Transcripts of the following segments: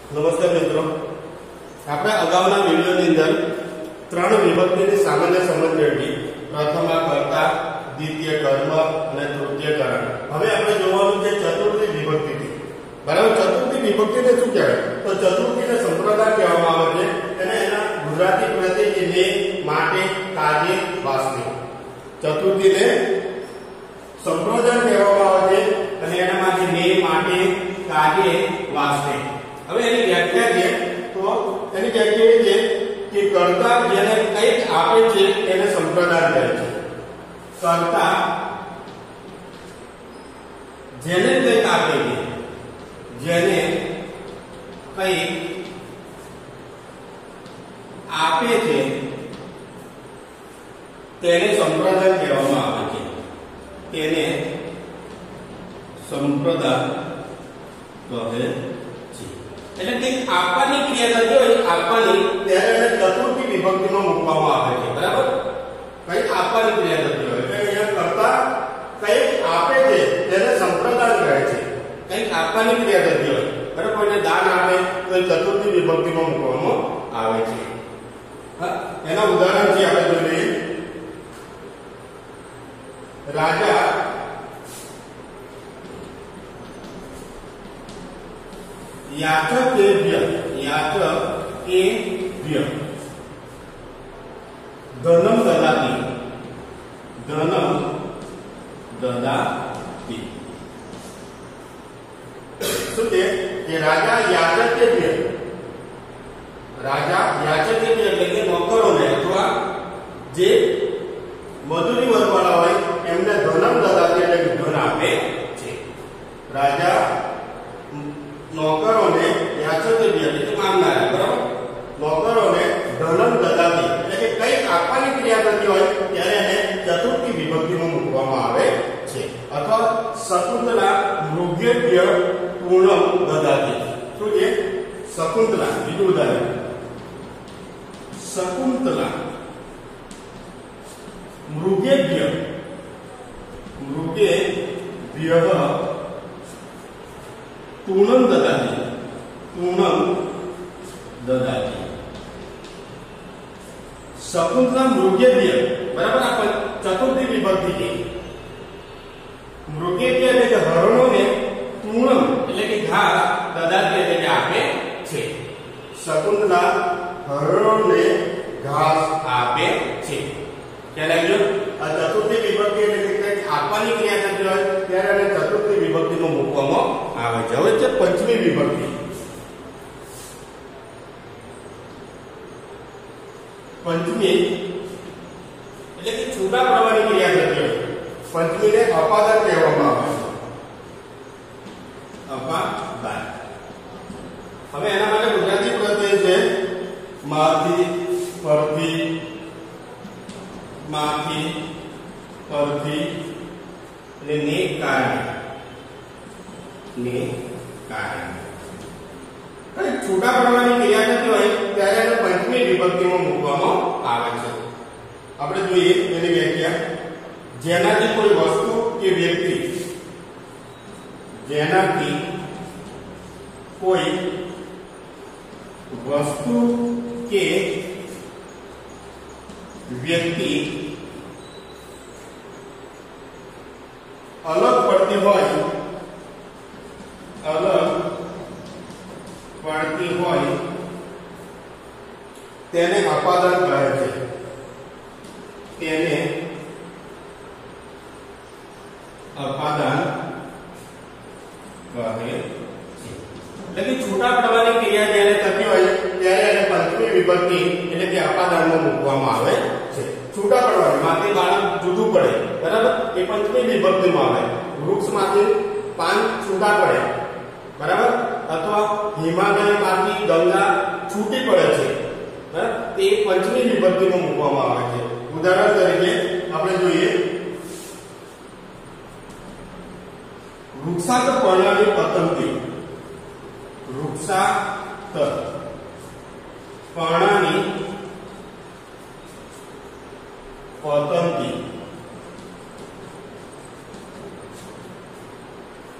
નમસ્કાર મિત્રો, આપણે અગાઉના વિડિયોની અંદર ત્રણ વિભક્તિની સામાન્ય સમજ મેળવી. પ્રથમ આ કર્તા, દ્વિતીય કર્મ અને તૃતીય કારણ. હવે આપણે જોવાનું છે ચતુર્થી વિભક્તિ. બરાબર, ચતુર્થી વિભક્તિને શું કહેવાય? તો ચતુર્થીને સંપ્રદાય કહેવામાં આવે છે. તેને એના ગુજરાતી પ્રત્યે કે ને, માટે, કાર્ય, વાસ્તવિક. ચતુર્થીને સંપ્રદાય કહેવામાં આવે છે અને એનામાંથી ને, માટે, કાર્ય, વાસ્તવિક. હવે એની વ્યાખ્યા છે તો એની વ્યાખ્યા એ છે કે કર્તા જેને કંઈક આપે છે એને સંપ્રદાય કહે છે. કર્તા જેને કંઈક આપે છે, જેને કંઈક આપે છે તેને સંપ્રદાય કહેવામાં આવે છે. તેને સંપ્રદાય કહે છે. એટલે કે આપવાની ક્રિયા થતી હોય, આપવાની, ત્યારે એને ચતુર્થી વિભક્તિમાં મૂકવામાં આવે છે. બરાબર, કંઈક આપવાની ક્રિયા થતી હોય એટલે અહીંયા કરતા કંઈક આપે છે તેને સંપ્રદાય કહે છે. કંઈક આપવાની ક્રિયા થતી હોય, બરાબર, કોઈને દાન આપે તો એ ચતુર્થી વિભક્તિમાં મૂકવામાં આવે છે. એના ઉદાહરણ છે આપણે જોઈએ. રાજા યાચકેભ્ય ધનમ દદાતિ. ધનમ દદાતિ શું છે કે રાજા યાચકેભ્ય, રાજા યાચકેભ્ય એટલે કે નોકરોને અથવા જે મજૂરી વર્ગવાળા હોય એમને ધનમ દદાતિ એટલે કે ધન આપે છે. રાજા નોકરોને યાચકેભ્ય એટલે કે માંગનારા, બરાબર, નોકરોને ધનમ દદાતિ એટલે કે કંઈક આપવાની ક્રિયા થતી હોય ત્યારે એને ચતુર્થી વિભક્તિમાં મૂકવામાં આવે છે. અથવા શકુંતલા મૃગેભ્ય પૂર્ણમ દદાતિ. શું છે? શકુંતલા. બીજું ઉદાહરણ, શકુંતલા મૃગેભ્ય તૂણમ દદાતિ. તૂણમ દદાતિ. શકુંતલા મૃગેભ્ય, બરાબર, આ ચતુર્થી વિભક્તિ છે. મૃગેભ્ય એટલે કે હરણોને, તૂણમ એટલે કે ઘાસ, દદાતિ એટલે કે આપે છે. શકુંતલા હરણોને ઘાસ આપે છે. ખ્યાલ આવી ગયો? આ ચતુર્થી વિભક્તિ એટલે કે કંઈક આપવાની ક્રિયા થતી હોય ત્યારે એને ચતુર્થી વિભક્તિમાં મૂકવામાં આવે છે. હવે છે પંચમી વિભક્તિ. પંચમી એટલે કે છૂટા પડવાની ક્રિયા થતી હોય. પંચમીને અપાદાન કહેવામાં આવે છે. અપાદાન. હવે એના માટે ગુજરાતી પ્રત્યય છે માંથી, પરથી, માંથી, પરથી એટલે ને કારણે. ને કારણે કઈ છૂટા પડવાની ક્રિયા થતી હોય ત્યારે એને પંચમી વિભક્તિમાં મૂકવામાં આવે છે. આપણે જોઈએ એની વ્યાખ્યા. જેનાથી કોઈ વસ્તુ કે વ્યક્તિ, જેનાથી કોઈ વસ્તુ કે વ્યક્તિ અલગ પડતી હોય, તેને અપાદાન કહે છે. તેને અપાદાન કહે છે. એટલે કે છૂટા પડવાની ક્રિયા જ્યારે થતી હોય ત્યારે એને પંચમી વિભક્તિ એટલે કે અપાદાનમાં મૂકવામાં આવે છે. છૂટા પડવાની, માંથી બાળક જુદું પડે, બરાબર, એ પંચમી વિભક્તિમાં આવે. વૃક્ષમાંથી પાન છૂટા પડે, બરાબર, અથવા હિમાલયમાંથી ગંગા છૂટી પડે છે, બરાબર, તે પંચમી વિભક્તિમાં મૂકવામાં આવે છે. ઉદાહરણ તરીકે આપણે જોઈએ વૃક્ષાત પર્ણાની પતંગી. વૃક્ષાત પર્ણાની પતંગી.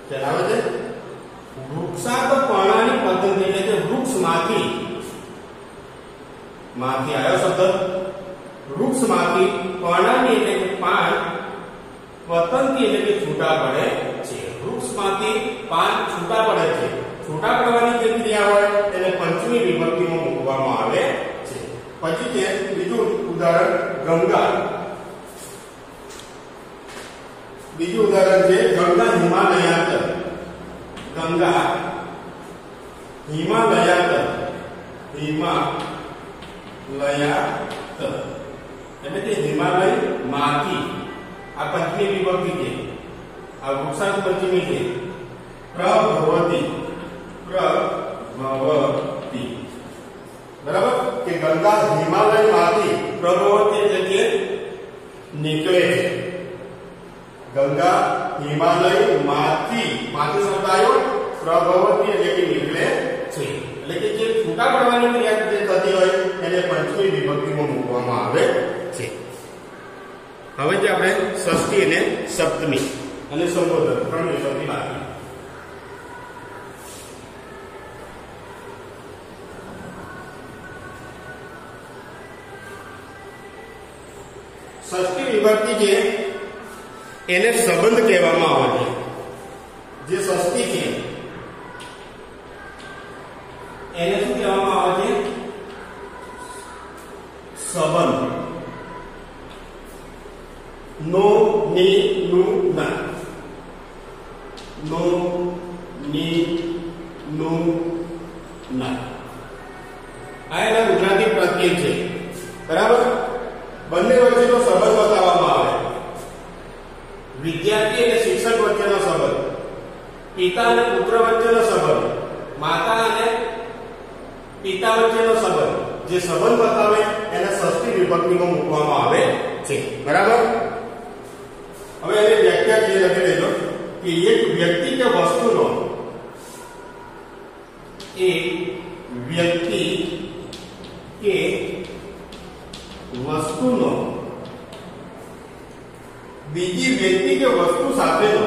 ખ્યાલ આવે છે? વૃક્ષાત પર્ણાની પતંગી એટલે કે વૃક્ષ माथी आयो शब्द वृक्ष माथी पर्णानी એટલે કે પાન પતંગથી એટલે કે છૂટા પડે છે વૃક્ષ માંથી પાન છૂટા પડે છે છૂટા પડવાની જે ક્રિયા હોય એને પંચમી વિભક્તિમાં મૂકવામાં આવે છે પછી છે બીજું ઉદાહરણ ગંગા બીજું ઉદાહરણ છે ગંગા હિમાલયાત ગંગા હિમાલયાત હિમાલયાત એટલે કે હિમાલય માંથી આ પંચમી વિભક્તિ છે આ વૃક્ષાંત પંચમી છે પ્રભવતી બરાબર કે ગંગા હિમાલય માંથી પ્રભવતી એટલે કે નીકળે છે ગંગા હિમાલય માંથી શબ્દ આવ્યો પ્રભવતી એટલે કે નીકળે છે એટલે કે જે છૂટા પડવાની ક્રિયા જે થતી હોય એને પંચમી વિભક્તિમાં મૂકવામાં આવે છે હવે જે આપણે ષષ્ઠી અને સપ્તમી અને સંબોધન ત્રણ વિભક્તિ બાકી ષષ્ઠી વિભક્તિ છે એને સંબંધ કહેવામાં આવે છે જે ષષ્ઠી છે એને શું કહેવામાં આવે છે સંબંધ નો ની નું ના નો ની નું ના આ એના ગુજરાતી પ્રત્યય છે બરાબર બંને વચ્ચેનો સંબંધ બતાવવામાં આવે વિદ્યાર્થી અને શિક્ષક વચ્ચેનો સંબંધ પિતા અને પુત્ર વચ્ચેનો સંબંધ માતા અને પિતા વચ્ચેનો સંબંધ જે સંબંધ બતાવે એને ષષ્ઠી વિભક્તિમાં મૂકવામાં આવે છે બરાબર હવે એની વ્યાખ્યા જે લખી લેજો કે એક વ્યક્તિ કે વસ્તુનો એક વ્યક્તિ કે વસ્તુનો બીજી વ્યક્તિ કે વસ્તુ સાથેનો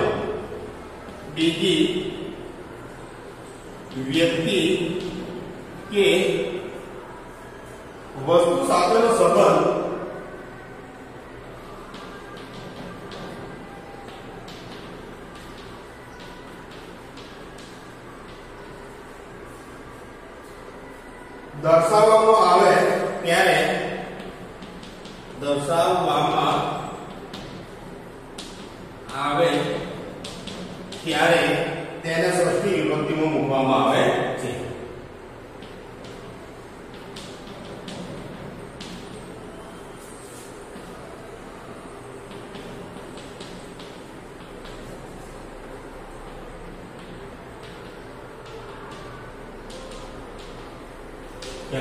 બીજી વ્યક્તિ કે વસ્તુ સાથેનો સંબંધ દર્શાવવામાં આવે ત્યારે તેને ષષ્ઠી વિભક્તિમાં મૂકવામાં આવે છે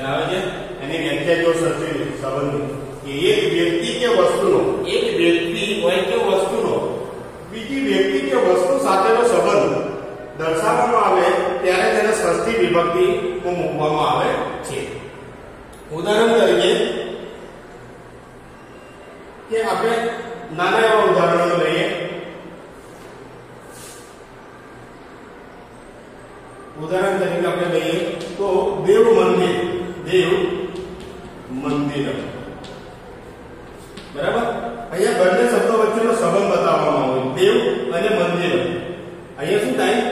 આવે છે એની વ્યાખ્યા જો ષષ્ઠી સંબંધ કે એક વ્યક્તિ કે વસ્તુનો એક વ્યક્તિ હોય કે વસ્તુનો બીજી વ્યક્તિ કે વસ્તુ સાથેનો સંબંધ દર્શાવવામાં આવે ત્યારે તેને ષષ્ઠી વિભક્તિમાં મૂકવામાં આવે છે ઉદાહરણ તરીકે કે આપણે નાના એવા ઉદાહરણો લઈએ ઉદાહરણ તરીકે આપણે લઈએ તો દેવ મંદિર બરાબર અહીંયા બંને શબ્દો વચ્ચેનો સંબંધ બતાવવામાં આવે દેવ અને મંદિર અહીંયા શું થાય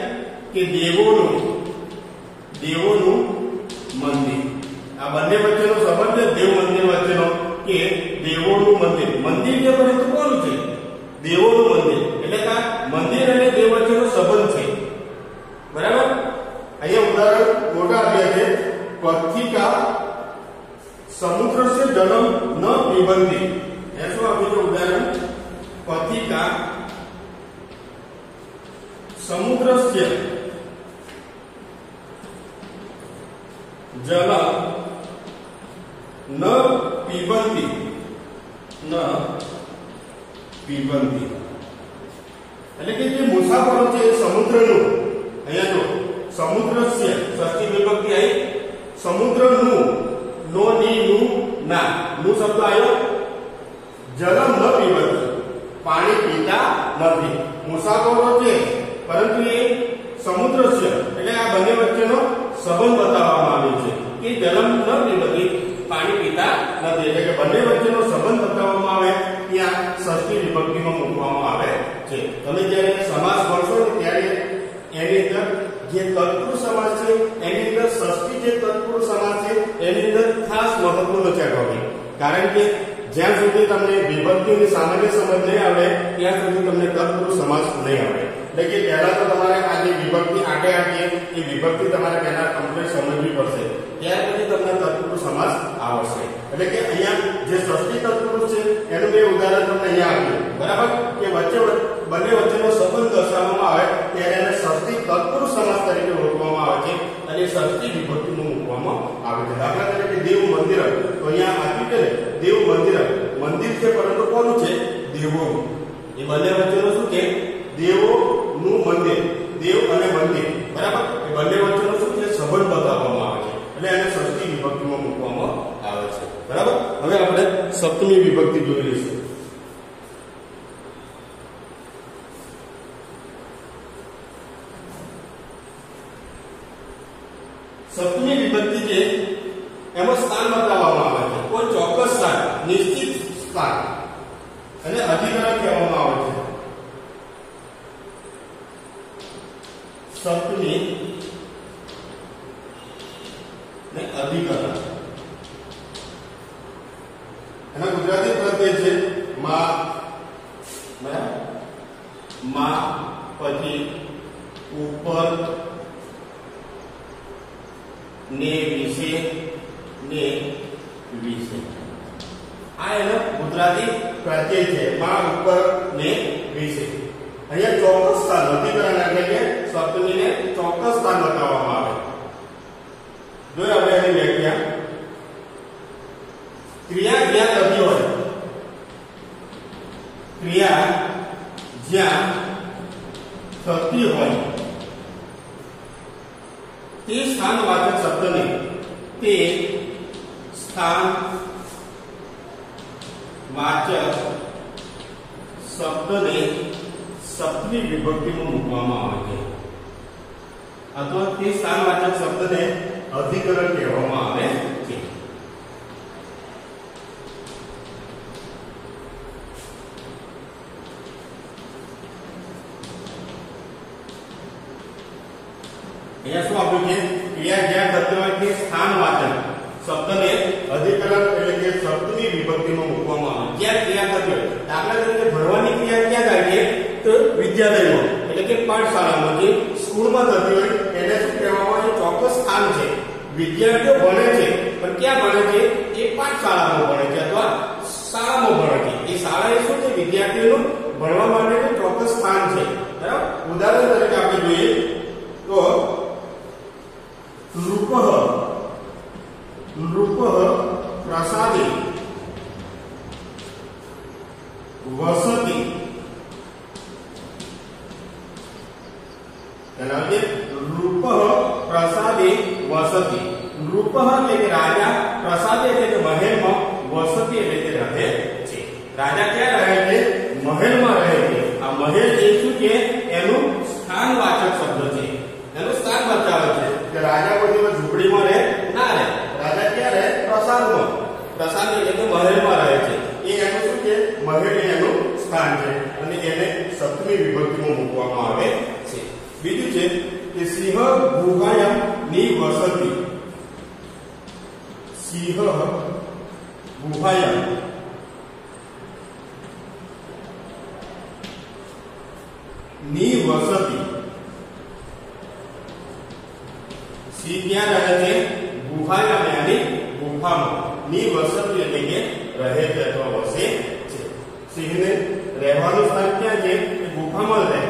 કે દેવોનું મંદિર આ બંને વચ્ચેનો સંબંધ છે દેવ મંદિર વચ્ચેનો કે દેવોનું મંદિર જે બને તો કોનું છે દેવોનું મંદિર એટલે કે મંદિર અને દેવ વચ્ચેનો સંબંધ છે બરાબર અહીંયા ઉદાહરણ મોટા આપ્યા છે પથિકા સમુદ્રस्य जलम न पिबन्ति ऐसो आप्યું ઉદાહરણ પથિકા સમુદ્રस्य जल न पिबन्ति એટલે કે જે મુસાફરો છે સમુદ્રનું અહીંયા જો સમુદ્રस्य ષષ્ઠી વિભક્તિ આવી સમુદ્રનું નો ની નું ના નું શબ્દ આવ્યો જલમ ન પીવંતિ પાણી પીતા નથી મુસાફરો છે પરંતુ એ સમુદ્ર છે એટલે આ બંને વચ્ચેનો સંબંધ બતાવવામાં આવ્યો છે કે જલમ ન પીવંતિ પાણી પીતા આપેલા નથી, એટલે કે બંને વચ્ચેનો સંબંધ બતાવવામાં આવે ત્યાં ષષ્ઠી વિભક્તિમાં મૂકવામાં આવે છે. તમે જ્યારે સમાસ ભણશો ને ત્યારે એની અંદર જે તત્પુરુષ સમાસ છે એની અંદર ષષ્ઠી જે તત્પુરુષ સમાસ છે એની અંદર ખાસ મહત્વનો છે ટોપિક. કારણ કે જ્યાં સુધી તમને વિભક્તિની સામાન્ય સમજ નહીં આવે ત્યાં સુધી તમને તત્પુરુષ સમાસ નહીં આવે. એટલે કે પહેલા તો તમારે આ જે વિભક્તિ આટે એ વિભક્તિ તમારે પહેલા કમ્પ્લીટ સમજવી પડશે, ત્યાર પછી તમને તત્પુરુષ સમાસ આવશે. એટલે કે અહીંયા જે ષષ્ઠી તત્પુરુષ છે એનું મેં ઉદાહરણ તમને અહીંયા આપ્યું, બરાબર, કે બંને વચ્ચેનો સંબંધ દર્શાવવામાં આવે ત્યારે એને ષષ્ઠી તત્પુરુષ સમાસ તરીકે ઓળખવામાં આવે છે અને ષષ્ઠી વિભક્તિમાં મૂકવામાં આવે છે. દાખલા તરીકે દેવ મંદિર, તો અહીંયા આપ્યું છે ને દેવ મંદિર, મંદિર છે પરંતુ કોનું છે? દેવોનું. એ બંને વચ્ચેનો શું છે? દેવોનું મંદિર, દેવ અને મંદિર, બરાબર, એ બંને વચ્ચેનો શું છે? સંબંધ બતાવવામાં આવે છે, એટલે એને ષષ્ઠી વિભક્તિમાં મૂકવામાં આવે છે. બરાબર. હવે આપણે સપ્તમી વિભક્તિ જોઈ લઈશું. સપ્તમી વિભક્તિ છે એમાં સ્થાન બતાવવામાં આવે છે, કોઈ ચોક્કસ સ્થાન, નિશ્ચિત સ્થાન, અને અધિકરણ કહેવામાં આવે છે. સપ્તમી ને અધિકરણ, એના ગુજરાતી પ્રત્યય છે માં, બરાબર, માં પછી ઉપર ને વિશે ને વિશે, આ એનો ગુજરાતી પ્રત્યય છે, માં ઉપર ને વિશે. અહીંયા ચોક્કસ સ્થાન, અધિકરણ એટલે કે સપ્તમીને ચોક્કસ સ્થાન બતાવવામાં આવે. જો આપણે એની વ્યાખ્યા, ક્રિયા જ્યાં થતી હોય, ક્રિયા જ્યાં થતી હોય તે સ્થાનવાચક શબ્દને તે સ્થાનવાચક શબ્દને સપ્તમી વિભક્તિમાં મૂકવામાં આવે છે, અથવા તે સ્થાનવાચક શબ્દને અધિકરણ કહેવામાં આવે છે. અહીંયા શું આપ્યું છે? ક્રિયા જ્યાં થતી હોય તે સ્થાનવાચક શબ્દને અધિકરણ એટલે કે સપ્તમી વિભક્તિમાં મૂકવામાં આવે. જ્યાં ક્રિયા થતી હોય, દાખલા તરીકે ભણવાની ક્રિયા ક્યાં થાય છે? તો વિદ્યાલયમાં એટલે કે પાઠશાળામાં, જે સ્કૂલમાં થતી હોય એને શું કહેવામાં આવે? ચોક્કસ સ્થાન છે. વિદ્યાર્થીઓ ભણે છે પણ ક્યાં ભણે છે? એ પાઠશાળામાં ભણે છે અથવા શાળામાં ભણે છે. એ શાળા એ શું છે? વિદ્યાર્થીઓનું ભણવા માટેનું ચોક્કસ સ્થાન છે, બરાબર. ઉદાહરણ તરીકે આપણે જોઈએ તો નૃપઃ પ્રસાદે વસતિ, નૃપઃ પ્રસાદે વસતિ. નૃપઃ એટલે કે રાજા, પ્રસાદ એટલે કે મહેલમાં, વસતિ એટલે કે રહે છે. રાજા ક્યાં રહે છે? મહેલમાં રહે છે. આ મહેલ એ શું છે? એનું સ્થાનવાચક શબ્દ છે, એનું સ્થાન બતાવે છે કે રાજા કોઈ ઝૂંપડીમાં રહે ના રહે, રાજા ક્યાં રહે? પ્રસાદમાં. પ્રસાદ એટલે કે મહેલમાં રહે છે. એ એનું શું છે? મહેલ એનું સ્થાન છે અને એને સપ્તમી વિભક્તિમાં મૂકવામાં આવે છે. બીજું છે કે સિંહ ગુહાયમ ની વસતિ. સિંહ ગુહાયમ ની વસતિ. સિંહ ક્યાં રહે છે? ગુહાયમ યાની ગુફામાં. ની વસતિ એટલે કે રહે છે અથવા વસે છે. સિંહને રહેવાનું સ્થાન ક્યાં છે? ગુફામાં રહે,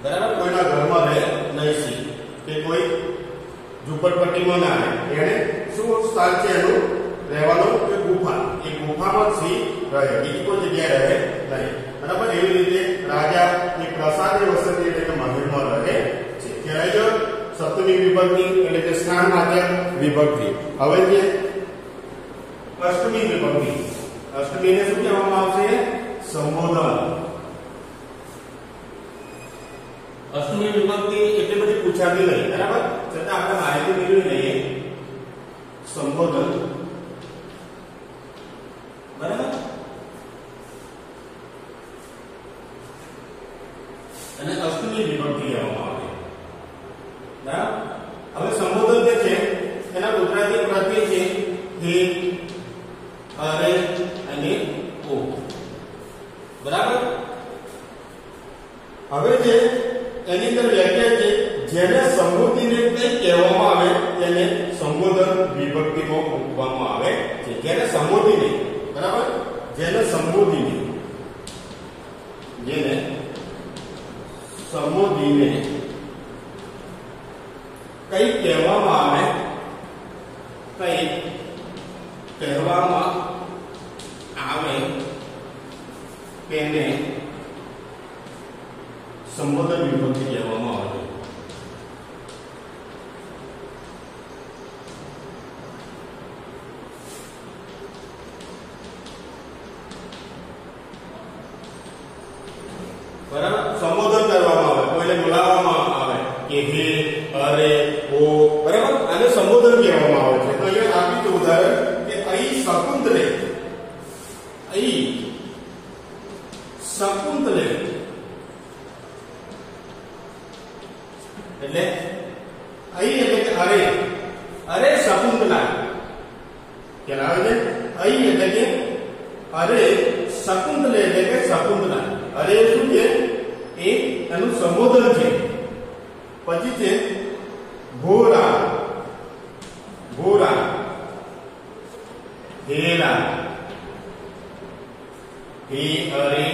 બરાબર, કોઈના ઘરમાં રહે નહીં સિંહ, કે કોઈ ઝૂંપડપટ્ટીમાં ના રહે. એને શું સ્થાન છે એનું રહેવાનું? કે ગુફા. એ ગુફામાં સિંહ રહે, બીજી કોઈ જગ્યાએ રહે નહીં, બરાબર. એવી રીતે રાજા એ પ્રસાદે વસતિ એટલે કે મહેલમાં રહે છે. કહેવાય છે સપ્તમી વિભક્તિ એટલે કે સ્થાનવાચક વિભક્તિ. હવે જે અષ્ટમી વિભક્તિ, અષ્ટમીને શું કહેવામાં આવશે? સંબોધન. અષ્ટમી વિભક્તિ એટલી બધી પૂછાતી નહીં, બરાબર, છતાં આપણે માહિતી મેળવી લઈએ. સંબોધન સંબોધન જે છે એના ગુજરાતી પ્રતિ છે હે, અરે અને ઓ. બરાબર. હવે જે એની અંદર વ્યાખ્યા છે જેને સંબોધીને કંઈ કહેવામાં આવે તેને સંબોધન વિભક્તિમાં મૂકવામાં આવે છે. જેને સંબોધીને, બરાબર, જેને સંબોધીને કંઈ કહેવામાં આવે, કંઈ કહેવામાં આવે તેને સંબોધન વિભક્તિ કહેવામાં આવે છે. બરાબર. સંબોધન કરવામાં આવે, કોઈને બોલાવવામાં આવે કે હે, અરે, ઓ. બરાબર. આને સંબોધન કહેવામાં આવે છે. તો અહીંયા આપ્યું છે ઉદાહરણ કે અહીં શકુંતલે, અહીં શકુંતલે એટલે અહીં એટલે કે અરે, અરે શકુંતલા. ખ્યાલ આવે છે? અહીં એટલે કે અરે શકુંતલે એટલે કે શકુંતલા. અરે શું છે? એ એનું સંબોધન છે. પછી છે ભોરા, ભોરા, હેલા, હે, અરે,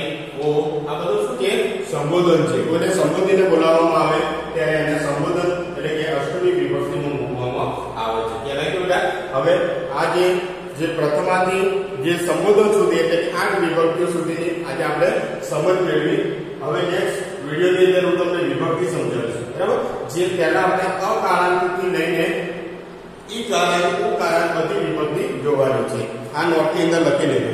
ઓ. આ બધું શું છે? સંબોધન છે. કોઈને સંબોધીને બોલાવવામાં આવે ત્યારે એને સંબોધન એટલે કે અષ્ટમી વિભક્તિમાં મૂકવામાં આવે છે. કહેવાય કે બેટા હવે આ જે પ્રથમાથી જે સંબોધન સુધી એટલે કે 8 વિભક્તિઓ સુધીની આજે આપણે સમજ મેળવી. હવે નેક્સ્ટ વિડિયોની અંદર હું તમને વિભક્તિ સમજાવીશ. બરાબર. જે પહેલા આપણે અકારાંતથી લઈને ઈ કારાંત, ઉકારાંત બધી વિભક્તિ જોવાની છે. આ નોટની અંદર લખી લેજો.